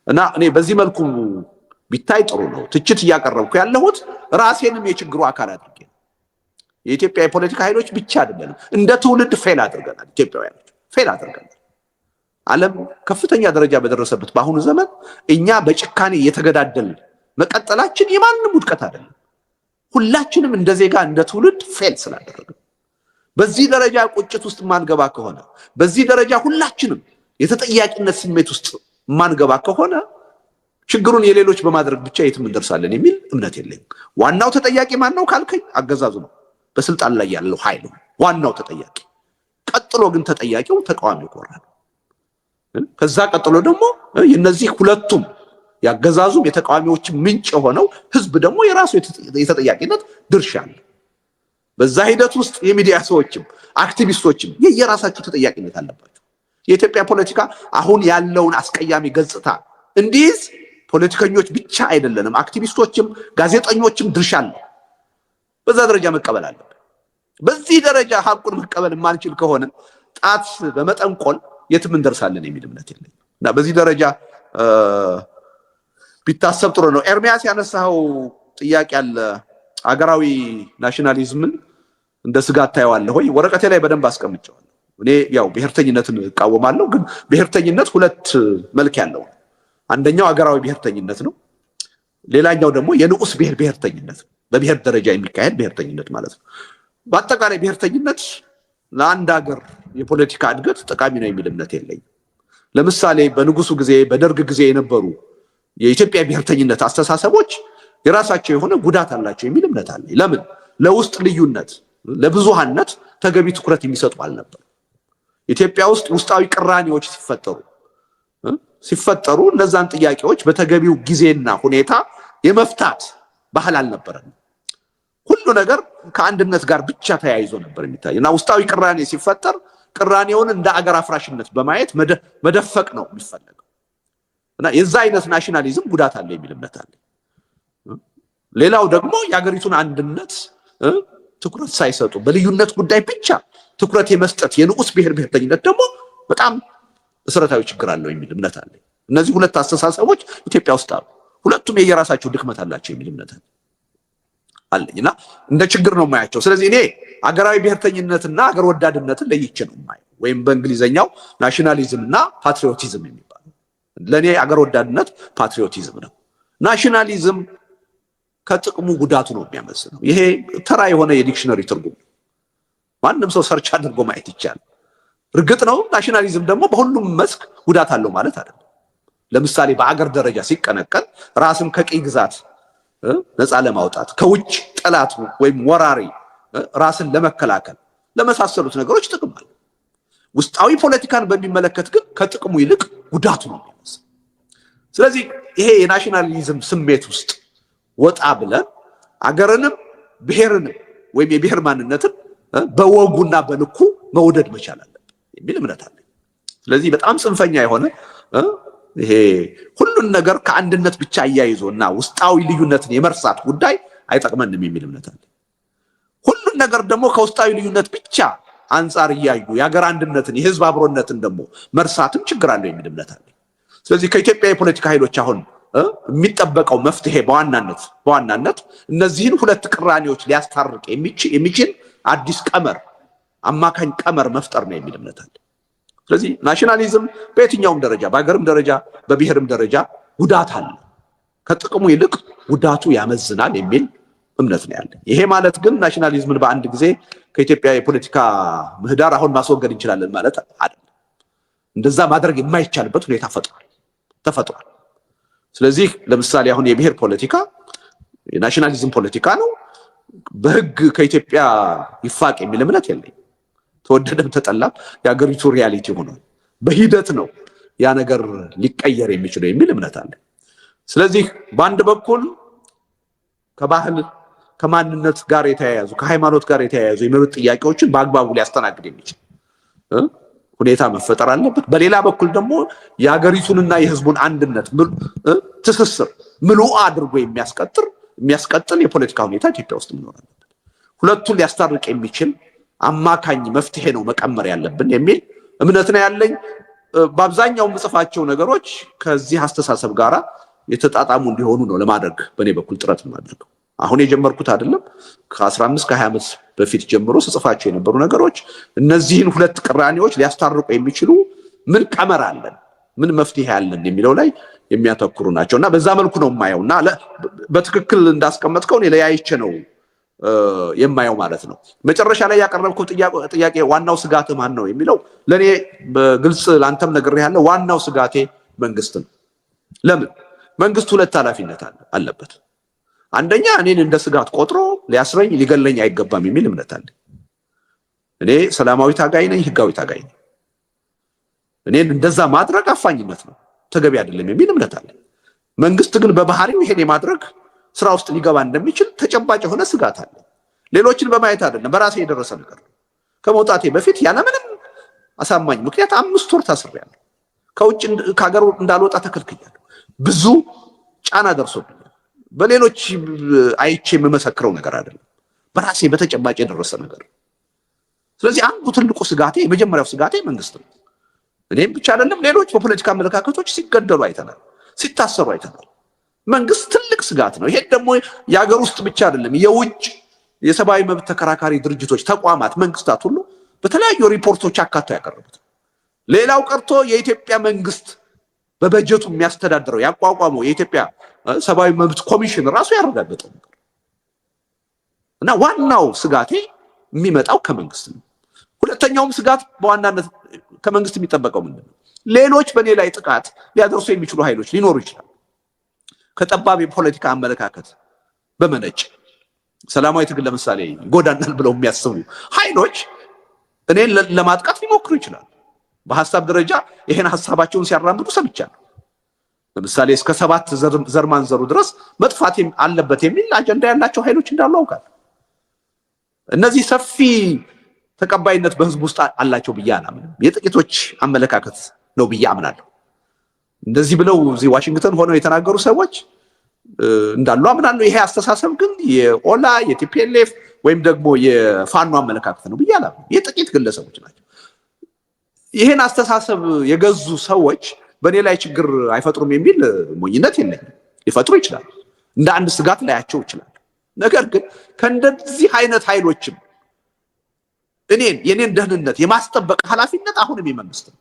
እና እኔ በዚህ መልኩ ቢታይ ጥሩ ነው። ትችት እያቀረብኩ ያለሁት ራሴንም የችግሩ አካል አድርጌ ነው። የኢትዮጵያ የፖለቲካ ኃይሎች ብቻ አይደለም፣ እንደ ትውልድ ፌል አድርገናል። ኢትዮጵያውያኖች ፌል አድርገናል። ዓለም ከፍተኛ ደረጃ በደረሰበት በአሁኑ ዘመን እኛ በጭካኔ እየተገዳደልን መቀጠላችን የማንም ውድቀት አይደለም። ሁላችንም እንደ ዜጋ እንደ ትውልድ ፌል ስላደረግን በዚህ ደረጃ ቁጭት ውስጥ ማንገባ ከሆነ በዚህ ደረጃ ሁላችንም የተጠያቂነት ስሜት ውስጥ ማንገባ ከሆነ ችግሩን የሌሎች በማድረግ ብቻ የትም እንደርሳለን የሚል እምነት የለኝም። ዋናው ተጠያቂ ማን ነው ካልከኝ አገዛዙ ነው፣ በስልጣን ላይ ያለው ኃይል ነው ዋናው ተጠያቂ። ቀጥሎ ግን ተጠያቂው ተቃዋሚ ኮራ ነው። ከዛ ቀጥሎ ደግሞ የነዚህ ሁለቱም ያገዛዙም የተቃዋሚዎችም ምንጭ የሆነው ህዝብ ደግሞ የራሱ የተጠያቂነት ድርሻ አለ። በዛ ሂደት ውስጥ የሚዲያ ሰዎችም አክቲቪስቶችም የየራሳቸው ተጠያቂነት አለባቸው። የኢትዮጵያ ፖለቲካ አሁን ያለውን አስቀያሚ ገጽታ እንዲይዝ ፖለቲከኞች ብቻ አይደለንም፣ አክቲቪስቶችም ጋዜጠኞችም ድርሻ አለ። በዛ ደረጃ መቀበል አለብን። በዚህ ደረጃ ሀቁን መቀበል የማንችል ከሆነ ጣት በመጠንቆል የትም እንደርሳለን የሚል እምነት የለኝም እና በዚህ ደረጃ ቢታሰብ ጥሩ ነው። ኤርሚያስ ያነሳው ጥያቄ አለ። ሀገራዊ ናሽናሊዝምን እንደ ስጋት ታየዋለህ ወይ? ወረቀቴ ላይ በደንብ አስቀምጨዋለሁ። እኔ ያው ብሔርተኝነትን እቃወማለሁ፣ ግን ብሔርተኝነት ሁለት መልክ ያለው፣ አንደኛው ሀገራዊ ብሔርተኝነት ነው፣ ሌላኛው ደግሞ የንዑስ ብሔርተኝነት ነው። በብሔር ደረጃ የሚካሄድ ብሔርተኝነት ማለት ነው። በአጠቃላይ ብሔርተኝነት ለአንድ ሀገር የፖለቲካ እድገት ጠቃሚ ነው የሚል እምነት የለኝም። ለምሳሌ በንጉሱ ጊዜ በደርግ ጊዜ የነበሩ የኢትዮጵያ ብሔርተኝነት አስተሳሰቦች የራሳቸው የሆነ ጉዳት አላቸው የሚል እምነት አለ። ለምን? ለውስጥ ልዩነት ለብዙሃነት ተገቢ ትኩረት የሚሰጡ አልነበር። ኢትዮጵያ ውስጥ ውስጣዊ ቅራኔዎች ሲፈጠሩ እነዛን ጥያቄዎች በተገቢው ጊዜና ሁኔታ የመፍታት ባህል አልነበረም። ሁሉ ነገር ከአንድነት ጋር ብቻ ተያይዞ ነበር የሚታይ እና ውስጣዊ ቅራኔ ሲፈጠር ቅራኔውን እንደ አገር አፍራሽነት በማየት መደፈቅ ነው የሚፈለገው እና የዛ አይነት ናሽናሊዝም ጉዳት አለ የሚል እምነት አለ። ሌላው ደግሞ የሀገሪቱን አንድነት ትኩረት ሳይሰጡ በልዩነት ጉዳይ ብቻ ትኩረት የመስጠት የንዑስ ብሔርተኝነት ደግሞ በጣም መሰረታዊ ችግር አለው የሚል እምነት አለ። እነዚህ ሁለት አስተሳሰቦች ኢትዮጵያ ውስጥ አሉ። ሁለቱም የየራሳቸው ድክመት አላቸው የሚል እምነት አለኝና እንደ ችግር ነው የማያቸው። ስለዚህ እኔ አገራዊ ብሔርተኝነትና አገር ወዳድነትን ለይቼ ነው የማየው፣ ወይም በእንግሊዘኛው ናሽናሊዝም እና ፓትሪዮቲዝም የሚባለው። ለእኔ አገር ወዳድነት ፓትሪዮቲዝም ነው። ናሽናሊዝም ከጥቅሙ ጉዳቱ ነው የሚያመዝነው። ይሄ ተራ የሆነ የዲክሽነሪ ትርጉም ማንም ሰው ሰርች አድርጎ ማየት ይቻላል። እርግጥ ነው ናሽናሊዝም ደግሞ በሁሉም መስክ ጉዳት አለው ማለት አይደለም። ለምሳሌ በአገር ደረጃ ሲቀነቀን ራስን ከቅኝ ግዛት ነፃ ለማውጣት ከውጭ ጠላት ወይም ወራሪ ራስን ለመከላከል ለመሳሰሉት ነገሮች ጥቅም አለ። ውስጣዊ ፖለቲካን በሚመለከት ግን ከጥቅሙ ይልቅ ጉዳቱ ነው የሚመስለው። ስለዚህ ይሄ የናሽናሊዝም ስሜት ውስጥ ወጣ ብለን አገርንም ብሔርንም ወይም የብሔር ማንነትን በወጉና በልኩ መውደድ መቻል አለብን የሚል እምነት አለ። ስለዚህ በጣም ጽንፈኛ የሆነ ይሄ ሁሉን ነገር ከአንድነት ብቻ እያይዞና ውስጣዊ ልዩነትን የመርሳት ጉዳይ አይጠቅመንም የሚል እምነት አለ። ሁሉን ነገር ደግሞ ከውስጣዊ ልዩነት ብቻ አንጻር እያዩ የሀገር አንድነትን የህዝብ አብሮነትን ደግሞ መርሳትም ችግር አለው የሚል እምነት አለ። ስለዚህ ከኢትዮጵያ የፖለቲካ ኃይሎች አሁን የሚጠበቀው መፍትሄ በዋናነት እነዚህን ሁለት ቅራኔዎች ሊያስታርቅ የሚችል አዲስ ቀመር አማካኝ ቀመር መፍጠር ነው የሚል እምነት አለ። ስለዚህ ናሽናሊዝም በየትኛውም ደረጃ በሀገርም ደረጃ በብሔርም ደረጃ ጉዳት አለ፣ ከጥቅሙ ይልቅ ጉዳቱ ያመዝናል የሚል እምነት ነው ያለ። ይሄ ማለት ግን ናሽናሊዝምን በአንድ ጊዜ ከኢትዮጵያ የፖለቲካ ምህዳር አሁን ማስወገድ እንችላለን ማለት አይደለም። እንደዛ ማድረግ የማይቻልበት ሁኔታ ተፈጥሯል። ስለዚህ ለምሳሌ አሁን የብሔር ፖለቲካ የናሽናሊዝም ፖለቲካ ነው፣ በህግ ከኢትዮጵያ ይፋቅ የሚል እምነት የለኝም። ተወደደም ተጠላም የሀገሪቱ ሪያሊቲ ሆኗል። በሂደት ነው ያ ነገር ሊቀየር የሚችለው የሚል እምነት አለ። ስለዚህ በአንድ በኩል ከባህል ከማንነት ጋር የተያያዙ ከሃይማኖት ጋር የተያያዙ የመብት ጥያቄዎችን በአግባቡ ሊያስተናግድ የሚችል ሁኔታ መፈጠር አለበት። በሌላ በኩል ደግሞ የሀገሪቱንና የህዝቡን አንድነት ትስስር ምሉዕ አድርጎ የሚያስቀጥል የፖለቲካ ሁኔታ ኢትዮጵያ ውስጥ መኖር አለበት። ሁለቱን ሊያስታርቅ የሚችል አማካኝ መፍትሄ ነው መቀመር ያለብን የሚል እምነት ነው ያለኝ። በአብዛኛው ምጽፋቸው ነገሮች ከዚህ አስተሳሰብ ጋራ የተጣጣሙ እንዲሆኑ ነው ለማድረግ በኔ በኩል ጥረት ማድረግ። አሁን የጀመርኩት አይደለም። ከ15 ከ20 ዓመት በፊት ጀምሮ ስጽፋቸው የነበሩ ነገሮች እነዚህን ሁለት ቅራኔዎች ሊያስታርቁ የሚችሉ ምን ቀመር አለን፣ ምን መፍትሄ አለን የሚለው ላይ የሚያተኩሩ ናቸውና በዛ መልኩ ነው የማየውና በትክክል እንዳስቀመጥከው እኔ ለያይቼ ነው የማየው ማለት ነው። መጨረሻ ላይ ያቀረብኩት ጥያቄ ዋናው ስጋት ማን ነው የሚለው ለኔ በግልጽ ላንተም ነግሬሃለሁ። ዋናው ስጋቴ መንግስት ነው። ለምን? መንግስት ሁለት ኃላፊነት አለበት። አንደኛ እኔን እንደ ስጋት ቆጥሮ ሊያስረኝ ሊገለኝ አይገባም የሚል እምነት አለ። እኔ ሰላማዊ ታጋይ ነኝ፣ ህጋዊ ታጋይ ነኝ። እኔን እንደዛ ማድረግ አፋኝነት ነው፣ ተገቢ አይደለም የሚል እምነት አለ። መንግስት ግን በባህሪው ይሄን የማድረግ ስራ ውስጥ ሊገባ እንደሚችል ተጨባጭ የሆነ ስጋት አለ። ሌሎችን በማየት አይደለም፣ በራሴ የደረሰ ነገር ነው። ከመውጣቴ በፊት ያለምንም አሳማኝ ምክንያት 5 ወር ታስሬያለሁ። ከውጭ ከሀገር እንዳልወጣ ተከልክያለሁ። ብዙ ጫና ደርሶብኛል። በሌሎች አይቼ የምመሰክረው ነገር አይደለም፣ በራሴ በተጨባጭ የደረሰ ነገር። ስለዚህ አንዱ ትልቁ ስጋቴ፣ የመጀመሪያው ስጋቴ መንግስት ነው። እኔም ብቻ አይደለም፣ ሌሎች በፖለቲካ አመለካከቶች ሲገደሉ አይተናል፣ ሲታሰሩ አይተናል። መንግስት ትልቅ ስጋት ነው። ይሄ ደግሞ የሀገር ውስጥ ብቻ አይደለም፣ የውጭ የሰብአዊ መብት ተከራካሪ ድርጅቶች፣ ተቋማት፣ መንግስታት ሁሉ በተለያዩ ሪፖርቶች አካተው ያቀረቡት። ሌላው ቀርቶ የኢትዮጵያ መንግስት በበጀቱ የሚያስተዳድረው ያቋቋመው የኢትዮጵያ ሰብአዊ መብት ኮሚሽን ራሱ ያረጋገጠው ነገር እና ዋናው ስጋቴ የሚመጣው ከመንግስት ነው። ሁለተኛውም ስጋት በዋናነት ከመንግስት የሚጠበቀው ምንድን ነው? ሌሎች በኔ ላይ ጥቃት ሊያደርሱ የሚችሉ ኃይሎች ሊኖሩ ይችላል። ከጠባብ የፖለቲካ አመለካከት በመነጭ ሰላማዊ ትግል ለምሳሌ ይጎዳናል ብለው የሚያስቡ ኃይሎች እኔን ለማጥቃት ሊሞክሩ ይችላል። በሐሳብ ደረጃ ይሄን ሐሳባቸውን ሲያራምዱ ሰምቻለሁ። ለምሳሌ እስከ 7 ዘር ማንዘሩ ድረስ መጥፋት አለበት የሚል አጀንዳ ያላቸው ኃይሎች እንዳሉ አውቃለሁ። እነዚህ ሰፊ ተቀባይነት በህዝብ ውስጥ አላቸው ብዬ አላምንም። የጥቂቶች አመለካከት ነው ብዬ አምናለሁ። እንደዚህ ብለው እዚህ ዋሽንግተን ሆነው የተናገሩ ሰዎች እንዳሉ አምናለሁ። ይሄ አስተሳሰብ ግን የኦላ የቲፒኤልኤፍ ወይም ደግሞ የፋኖ አመለካከት ነው ብዬ አላምንም። የጥቂት ግለሰቦች ናቸው። ይሄን አስተሳሰብ የገዙ ሰዎች በእኔ ላይ ችግር አይፈጥሩም የሚል ሞኝነት የለኝም። ሊፈጥሩ ይችላሉ፣ እንደ አንድ ስጋት ላያቸው ይችላል። ነገር ግን ከእንደዚህ አይነት ኃይሎችም የኔን ደህንነት የማስጠበቅ ኃላፊነት አሁንም የመንግስት ነው።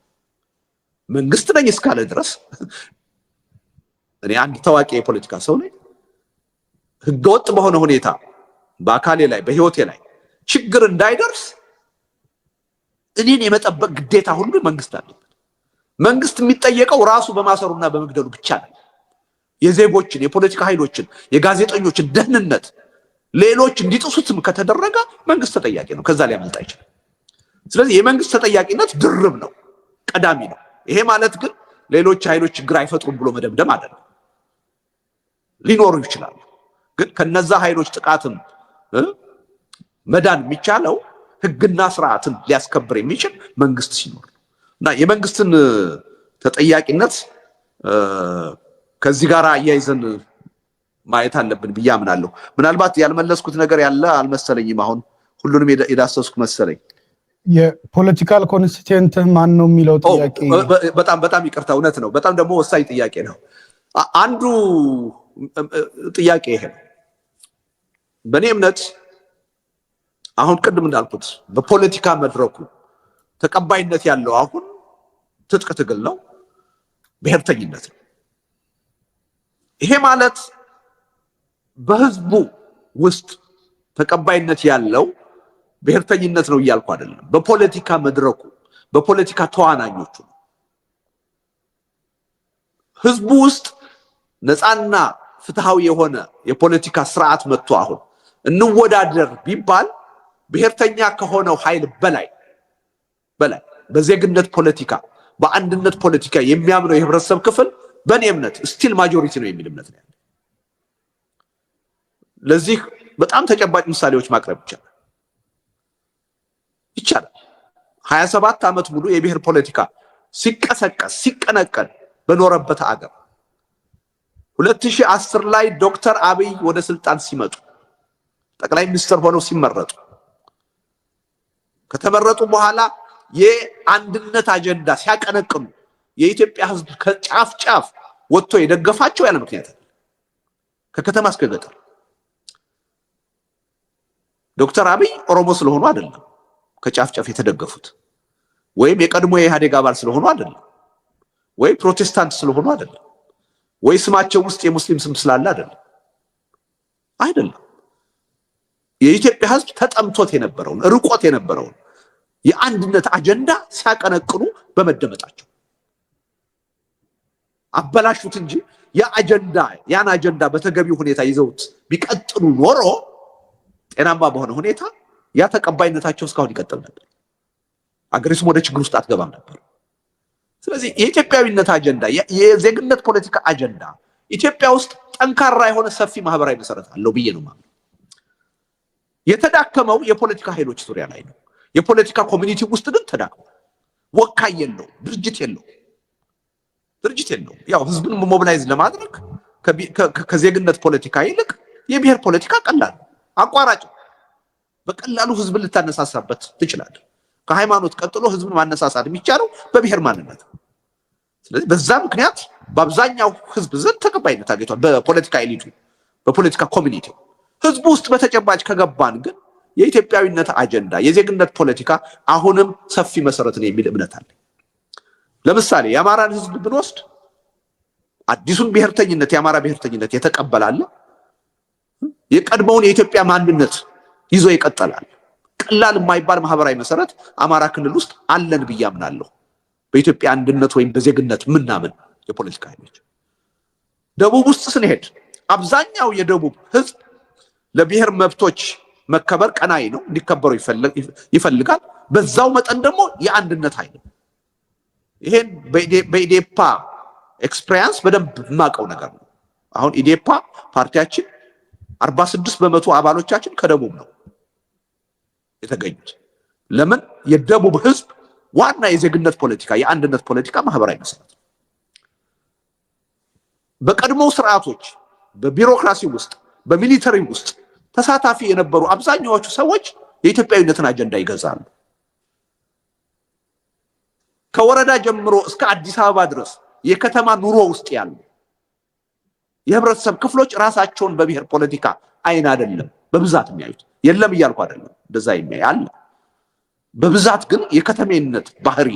መንግስት ነኝ እስካለ ድረስ እኔ አንድ ታዋቂ የፖለቲካ ሰው ነኝ። ህገወጥ በሆነ ሁኔታ በአካሌ ላይ በህይወቴ ላይ ችግር እንዳይደርስ እኔን የመጠበቅ ግዴታ ሁሉ መንግስት አለበት። መንግስት የሚጠየቀው ራሱ በማሰሩና በመግደሉ ብቻ ነው። የዜጎችን፣ የፖለቲካ ኃይሎችን፣ የጋዜጠኞችን ደህንነት ሌሎች እንዲጥሱትም ከተደረገ መንግስት ተጠያቂ ነው። ከዛ ሊያመልጥ አይችልም። ስለዚህ የመንግስት ተጠያቂነት ድርብ ነው፣ ቀዳሚ ነው። ይሄ ማለት ግን ሌሎች ኃይሎች ችግር አይፈጥሩም ብሎ መደምደም አይደለም። ሊኖሩ ይችላሉ። ግን ከነዛ ኃይሎች ጥቃትም መዳን የሚቻለው ህግና ስርዓትን ሊያስከብር የሚችል መንግስት ሲኖር እና የመንግስትን ተጠያቂነት ከዚህ ጋር አያይዘን ማየት አለብን ብዬ አምናለሁ። ምናልባት ያልመለስኩት ነገር ያለ አልመሰለኝም። አሁን ሁሉንም የዳሰስኩ መሰለኝ። የፖለቲካል ኮንስቲትዩንት ማን ነው የሚለው ጥያቄ በጣም ይቅርታ፣ እውነት ነው። በጣም ደግሞ ወሳኝ ጥያቄ ነው። አንዱ ጥያቄ ይሄ ነው። በእኔ እምነት አሁን ቅድም እንዳልኩት በፖለቲካ መድረኩ ተቀባይነት ያለው አሁን ትጥቅ ትግል ነው፣ ብሔርተኝነት ነው። ይሄ ማለት በህዝቡ ውስጥ ተቀባይነት ያለው ብሔርተኝነት ነው እያልኩ አይደለም። በፖለቲካ መድረኩ በፖለቲካ ተዋናኞቹ ህዝቡ ውስጥ ነፃና ፍትሃዊ የሆነ የፖለቲካ ስርዓት መጥቶ አሁን እንወዳደር ቢባል ብሔርተኛ ከሆነው ኃይል በላይ በዜግነት ፖለቲካ በአንድነት ፖለቲካ የሚያምነው የህብረተሰብ ክፍል በእኔ እምነት ስቲል ማጆሪቲ ነው የሚል እምነት ነው ያለው። ለዚህ በጣም ተጨባጭ ምሳሌዎች ማቅረብ ይቻላል። 27 ዓመት ሙሉ የብሔር ፖለቲካ ሲቀሰቀስ ሲቀነቀን በኖረበት አገር 2010 ላይ ዶክተር አብይ ወደ ስልጣን ሲመጡ ጠቅላይ ሚኒስትር ሆነው ሲመረጡ ከተመረጡ በኋላ የአንድነት አጀንዳ ሲያቀነቅኑ የኢትዮጵያ ህዝብ ከጫፍ ጫፍ ወጥቶ የደገፋቸው ያለ ምክንያት ከከተማ እስከ ገጠር ዶክተር አብይ ኦሮሞ ስለሆኑ አይደለም ከጫፍ ጫፍ የተደገፉት ወይም የቀድሞ የኢህአዴግ አባል ስለሆኑ አይደለም ወይ ፕሮቴስታንት ስለሆኑ አይደለም ወይ ስማቸው ውስጥ የሙስሊም ስም ስላለ አይደለም የኢትዮጵያ ህዝብ ተጠምቶት የነበረውን ርቆት የነበረውን የአንድነት አጀንዳ ሲያቀነቅኑ በመደመጣቸው አበላሹት እንጂ ያን አጀንዳ በተገቢው ሁኔታ ይዘውት ቢቀጥሉ ኖሮ ጤናማ በሆነ ሁኔታ ያ ተቀባይነታቸው እስካሁን ይቀጥል ነበር አገሪቱም ወደ ችግር ውስጥ አትገባም ነበር ስለዚህ የኢትዮጵያዊነት አጀንዳ የዜግነት ፖለቲካ አጀንዳ ኢትዮጵያ ውስጥ ጠንካራ የሆነ ሰፊ ማህበራዊ መሰረት አለው ብዬ ነው ማለት የተዳከመው የፖለቲካ ኃይሎች ዙሪያ ላይ ነው የፖለቲካ ኮሚኒቲ ውስጥ ግን ተዳክሟል ወካይ የለው ድርጅት የለው ያው ህዝብን ሞቢላይዝ ለማድረግ ከዜግነት ፖለቲካ ይልቅ የብሔር ፖለቲካ ቀላል አቋራጭ በቀላሉ ህዝብን ልታነሳሳበት ትችላለህ ከሃይማኖት ቀጥሎ ህዝብን ማነሳሳት የሚቻለው በብሔር ማንነት ስለዚህ በዛ ምክንያት በአብዛኛው ህዝብ ዘንድ ተቀባይነት አግኝቷል በፖለቲካ ኤሊቱ በፖለቲካ ኮሚኒቲ ህዝቡ ውስጥ በተጨባጭ ከገባን ግን የኢትዮጵያዊነት አጀንዳ የዜግነት ፖለቲካ አሁንም ሰፊ መሰረት ነው የሚል እምነት አለ ለምሳሌ የአማራን ህዝብ ብንወስድ አዲሱን ብሔርተኝነት የአማራ ብሔርተኝነት የተቀበላለ የቀድሞውን የኢትዮጵያ ማንነት ይዞ ይቀጥላል ቀላል የማይባል ማህበራዊ መሰረት አማራ ክልል ውስጥ አለን ብዬ አምናለሁ በኢትዮጵያ አንድነት ወይም በዜግነት ምናምን የፖለቲካ ኃይሎች ደቡብ ውስጥ ስንሄድ አብዛኛው የደቡብ ህዝብ ለብሔር መብቶች መከበር ቀናይ ነው እንዲከበሩ ይፈልጋል በዛው መጠን ደግሞ የአንድነት ኃይል ይሄን በኢዴፓ ኤክስፒሪየንስ በደንብ ማቀው ነገር ነው አሁን ኢዴፓ ፓርቲያችን 46% አባሎቻችን ከደቡብ ነው የተገኙት ለምን የደቡብ ህዝብ ዋና የዜግነት ፖለቲካ የአንድነት ፖለቲካ ማህበራዊ መሰረት በቀድሞ ስርዓቶች በቢሮክራሲ ውስጥ በሚሊተሪ ውስጥ ተሳታፊ የነበሩ አብዛኛዎቹ ሰዎች የኢትዮጵያዊነትን አጀንዳ ይገዛሉ ከወረዳ ጀምሮ እስከ አዲስ አበባ ድረስ የከተማ ኑሮ ውስጥ ያሉ የህብረተሰብ ክፍሎች ራሳቸውን በብሔር ፖለቲካ አይን አይደለም በብዛት የሚያዩት የለም እያልኩ አይደለም እንደዛ የሚያያል በብዛት ግን የከተሜነት ባህሪ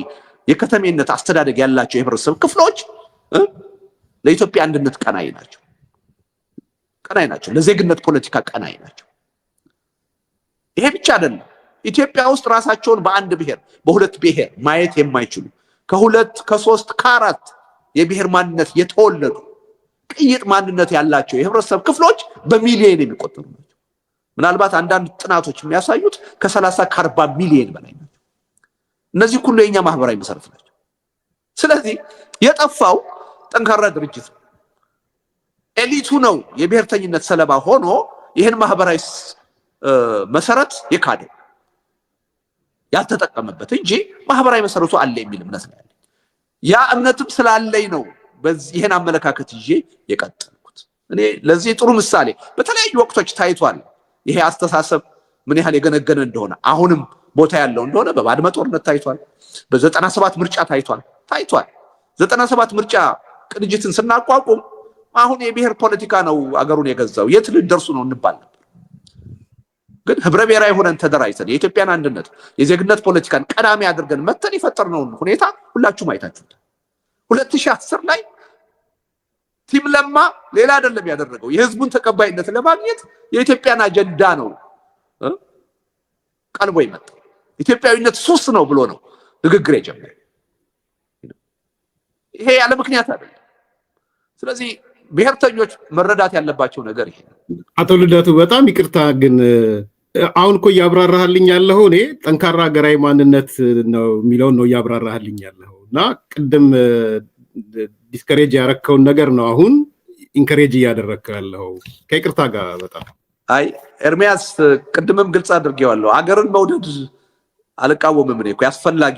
የከተሜነት አስተዳደግ ያላቸው የህብረተሰብ ክፍሎች ለኢትዮጵያ አንድነት ቀናይ ናቸው ለዜግነት ፖለቲካ ቀናይ ናቸው ይሄ ብቻ አይደለም ኢትዮጵያ ውስጥ ራሳቸውን በአንድ ብሔር በሁለት ብሔር ማየት የማይችሉ ከሁለት ከሶስት ከአራት የብሔር ማንነት የተወለዱ ቅይጥ ማንነት ያላቸው የህብረተሰብ ክፍሎች በሚሊዮን የሚቆጠሩ ናቸው ምናልባት አንዳንድ ጥናቶች የሚያሳዩት ከ30 ከ40 ሚሊዮን በላይ ናቸው እነዚህ ሁሉ የኛ ማህበራዊ መሰረት ናቸው ስለዚህ የጠፋው ጠንካራ ድርጅት ኤሊቱ ነው የብሔርተኝነት ሰለባ ሆኖ ይሄን ማህበራዊ መሰረት የካደው ያልተጠቀመበት እንጂ ማህበራዊ መሰረቱ አለ የሚል እምነት ነው ያለኝ ያ እምነትም ስላለኝ ነው በዚህ ይሄን አመለካከት ይዤ የቀጠልኩት እኔ ለዚህ ጥሩ ምሳሌ በተለያዩ ወቅቶች ታይቷል ይሄ አስተሳሰብ ምን ያህል የገነገነ እንደሆነ አሁንም ቦታ ያለው እንደሆነ በባድመ ጦርነት ታይቷል በ97 ምርጫ ታይቷል 97 ምርጫ ቅንጅትን ስናቋቁም አሁን የብሔር ፖለቲካ ነው አገሩን የገዛው የት ልደርሱ ነው እንባል ነበር ግን ህብረ ብሔራዊ ሆነን ተደራጅተን የኢትዮጵያን አንድነት የዜግነት ፖለቲካን ቀዳሚ አድርገን መተን የፈጠርነው ሁኔታ ሁላችሁም አይታችሁታል 2010 ላይ ቲም ለማ ሌላ አይደለም ያደረገው የህዝቡን ተቀባይነት ለማግኘት የኢትዮጵያን አጀንዳ ነው ቀልቦ ይመጣው ኢትዮጵያዊነት ሱስ ነው ብሎ ነው ንግግር የጀመረው ይሄ ያለ ምክንያት አይደለም ስለዚህ ብሔርተኞች መረዳት ያለባቸው ነገር ይሄ አቶ ልደቱ በጣም ይቅርታ ግን አሁን እኮ ያብራራህልኝ ያለው እኔ ጠንካራ ሀገራዊ ማንነት ነው የሚለው ነው ያብራራህልኝ ያለው እና ቅድም ዲስከሬጅ ያረከውን ነገር ነው አሁን ኢንከሬጅ ያደረከው ያለው ከይቅርታ ጋር በጣም አይ ኤርሚያስ ቅድምም ግልጽ አድርጌዋለሁ አገርን መውደድ አልቃወምም እኔ እኮ ያስፈልጋጊ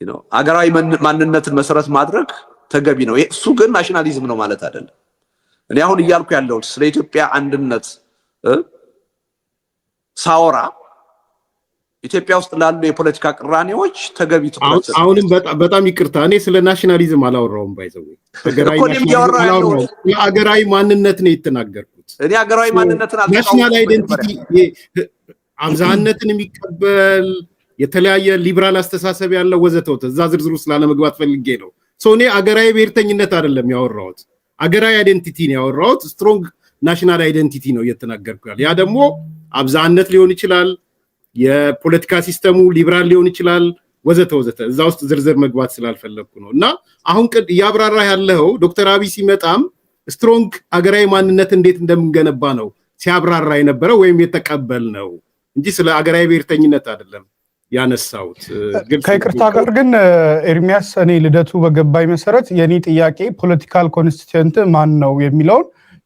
ነው አገራዊ ማንነትን መሰረት ማድረግ ተገቢ ነው እሱ ግን ናሽናሊዝም ነው ማለት አይደለም እኔ አሁን እያልኩ ያለው ስለ ኢትዮጵያ አንድነት ሳወራ ኢትዮጵያ ውስጥ ላሉ የፖለቲካ ቅራኔዎች ተገቢ ትኩረት አሁንም በጣም ይቅርታ እኔ ስለ ናሽናሊዝም አላወራውም ባይዘው ሀገራዊ ማንነት ነው የተናገርኩት እኔ ሀገራዊ ማንነትን ናሽናል አይደንቲቲ አብዛነትን የሚቀበል የተለያየ ሊበራል አስተሳሰብ ያለው ወዘተውት እዛ ዝርዝሩ ስላለመግባት ፈልጌ ነው እኔ ሀገራዊ ብሔርተኝነት አይደለም ያወራሁት ሀገራዊ አይደንቲቲ ነው ያወራሁት ስትሮንግ ናሽናል አይደንቲቲ ነው እየተናገርኩ ያለው ያ ደግሞ አብዛነት ሊሆን ይችላል የፖለቲካ ሲስተሙ ሊበራል ሊሆን ይችላል ወዘተ እዛ ውስጥ ዝርዝር መግባት ስላልፈለኩ ነው እና አሁን ያብራራ ያለው ዶክተር አብይ ሲመጣም ስትሮንግ ሀገራዊ ማንነት እንዴት እንደምንገነባ ነው ሲያብራራ የነበረው ወይም የተቀበል ነው እንጂ ስለ ሀገራዊ ብሔርተኝነት አይደለም ያነሳውት ከይቅርታ ጋር ግን ኤርሚያስ እኔ ልደቱ በገባይ መሰረት የኔ ጥያቄ ፖለቲካል ኮንስቲትዩንት ማን ነው የሚለው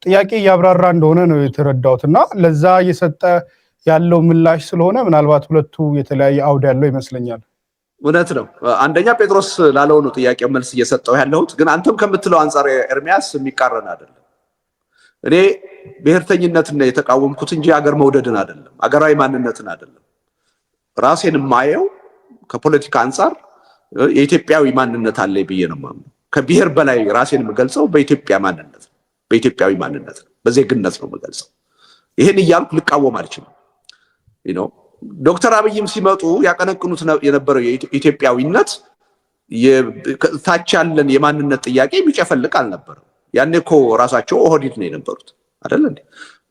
ጥያቄ ያብራራ እንደሆነ ነው የተረዳውትና ለዛ የሰጠ ያለው ምላሽ ስለሆነ ምናልባት ሁለቱ የተለያየ አውድ ያለው ይመስለኛል እውነት ነው አንደኛ ጴጥሮስ ላለው ነው ጥያቄው መልስ እየሰጠው ያለሁት ግን አንተም ከምትለው አንፃር ኤርሚያስ የሚቃረን አይደለም እኔ ብሔርተኝነትን የተቃወምኩት እንጂ ሀገር መውደድን አይደለም ሀገራዊ ማንነትን አይደለም ራሴን ማየው ከፖለቲካ አንፃር የኢትዮጵያዊ ማንነት አለ ብዬ ነው ማምነው ከብሔር በላይ ራሴን የምገልጸው በኢትዮጵያ ማንነት በኢትዮጵያዊ ማንነት በዜግነት ነው የምገልጸው ይሄን እያልኩ ልቃወም አልችልም ዶክተር አብይም ሲመጡ ያቀነቅኑት የነበረው የኢትዮጵያዊነት ታቻለን የማንነት ጥያቄ የሚጨፈልቅ አልነበረም ያኔ እኮ ራሳቸው ኦህዴድ ነው የነበሩት አይደል እንዴ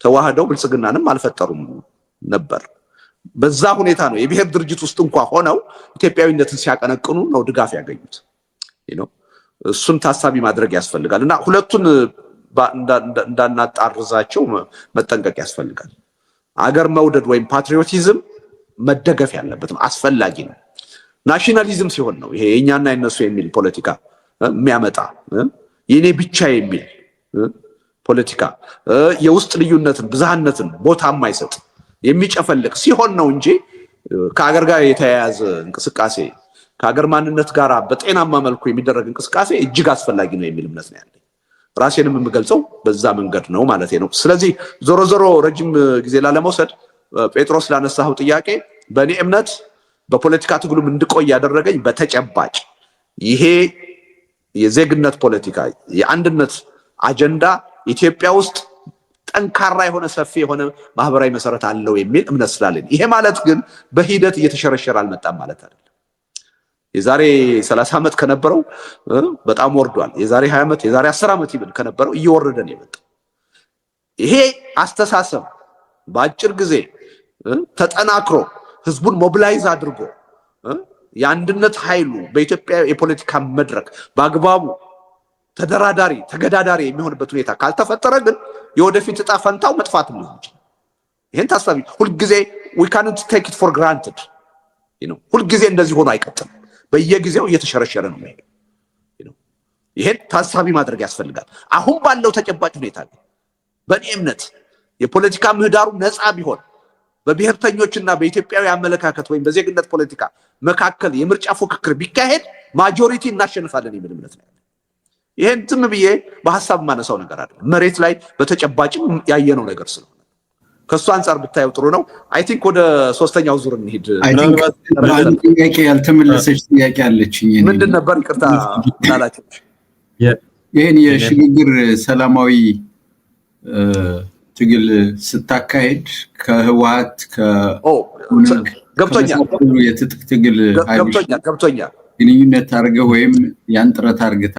ተዋህደው ብልጽግናንም አልፈጠሩም ነበር በዛ ሁኔታ ነው የብሔር ድርጅት ውስጥ እንኳን ሆነው ኢትዮጵያዊነትን ሲያቀነቅኑ ነው ድጋፍ ያገኙት እሱን ታሳቢ ማድረግ ያስፈልጋልና ሁለቱን እንዳናጣርዛቸው መጠንቀቅ ያስፈልጋል አገር መውደድ ወይም ፓትሪዮቲዝም መደገፍ ያለበትም አስፈላጊ ነው ናሽናሊዝም ሲሆን ነው ይሄ የኛና የነሱ የሚል ፖለቲካ የሚያመጣ የኔ ብቻ የሚል ፖለቲካ የውስጥ ልዩነትን ብዝሃነትን ቦታ የማይሰጥ የሚጨፈልቅ ሲሆን ነው እንጂ ከሀገር ጋር የተያያዘ እንቅስቃሴ ከሀገር ማንነት ጋር በጤናማ መልኩ የሚደረግ እንቅስቃሴ እጅግ አስፈላጊ ነው የሚል እምነት ነው ያለኝ ራሴንም የምገልጸው በዛ መንገድ ነው ማለት ነው ስለዚህ ዞሮ ረጅም ጊዜ ላለመውሰድ ጴጥሮስ ላነሳው ጥያቄ በእኔ እምነት በፖለቲካ ትግሉም እንድቆይ ያደረገኝ በተጨባጭ ይሄ የዜግነት ፖለቲካ የአንድነት አጀንዳ ኢትዮጵያ ውስጥ ጠንካራ የሆነ ሰፊ የሆነ ማህበራዊ መሰረት አለው የሚል እምነት ስላለኝ ይሄ ማለት ግን በሂደት እየተሸረሸረ አልመጣም ማለት አይደለም የዛሬ 30 ዓመት ከነበረው በጣም ወርዷል የዛሬ 20 ዓመት የዛሬ 10 ዓመት ይብል ከነበረው እየወረደ ነው የመጣው ይሄ አስተሳሰብ በአጭር ጊዜ ተጠናክሮ ህዝቡን ሞቢላይዝ አድርጎ የአንድነት ኃይሉ በኢትዮጵያ የፖለቲካ መድረክ በአግባቡ ተደራዳሪ ተገዳዳሪ የሚሆንበት ሁኔታ ካልተፈጠረ ግን የወደፊት ዕጣ ፈንታው መጥፋት ነው ይሄን ታሳቢ ሁሉ ጊዜ we cannot take it for granted ሁሉ ጊዜ እንደዚህ ሆኖ አይቀጥልም በየጊዜው እየተሸረሸረ ነው የሚሄደው ይሄን ታሳቢ ማድረግ ያስፈልጋል አሁን ባለው ተጨባጭ ሁኔታ በእኔ እምነት የፖለቲካ ምህዳሩ ነፃ ቢሆን በብሔርተኞችና በኢትዮጵያዊ አመለካከት ወይም በዜግነት ፖለቲካ መካከል የምርጫ ፉክክር ቢካሄድ ማጆሪቲ እናሸንፋለን የሚል እምነት ነው ይሄን ዝም ብዬ በሐሳብ ማነሳው ነገር አይደለም መሬት ላይ በተጨባጭም ያየነው ነገር ስለሆነ ከሱ አንፃር ብታየው ጥሩ ነው አይ ቲንክ ወደ ሶስተኛው ዙር እንሂድ ጥያቄ ያልተመለሰች ጥያቄ አለችኝ ምንድን ነበር ይቅርታ ታላችሁ ይሄን የሽግግር ሰላማዊ ትግል ስታካሄድ ከህወሓት ገብቶኛል የትጥቅ ትግል ገብቶኛል ግንኙነት አድርገህ ወይም ያን ጥረት አድርገህ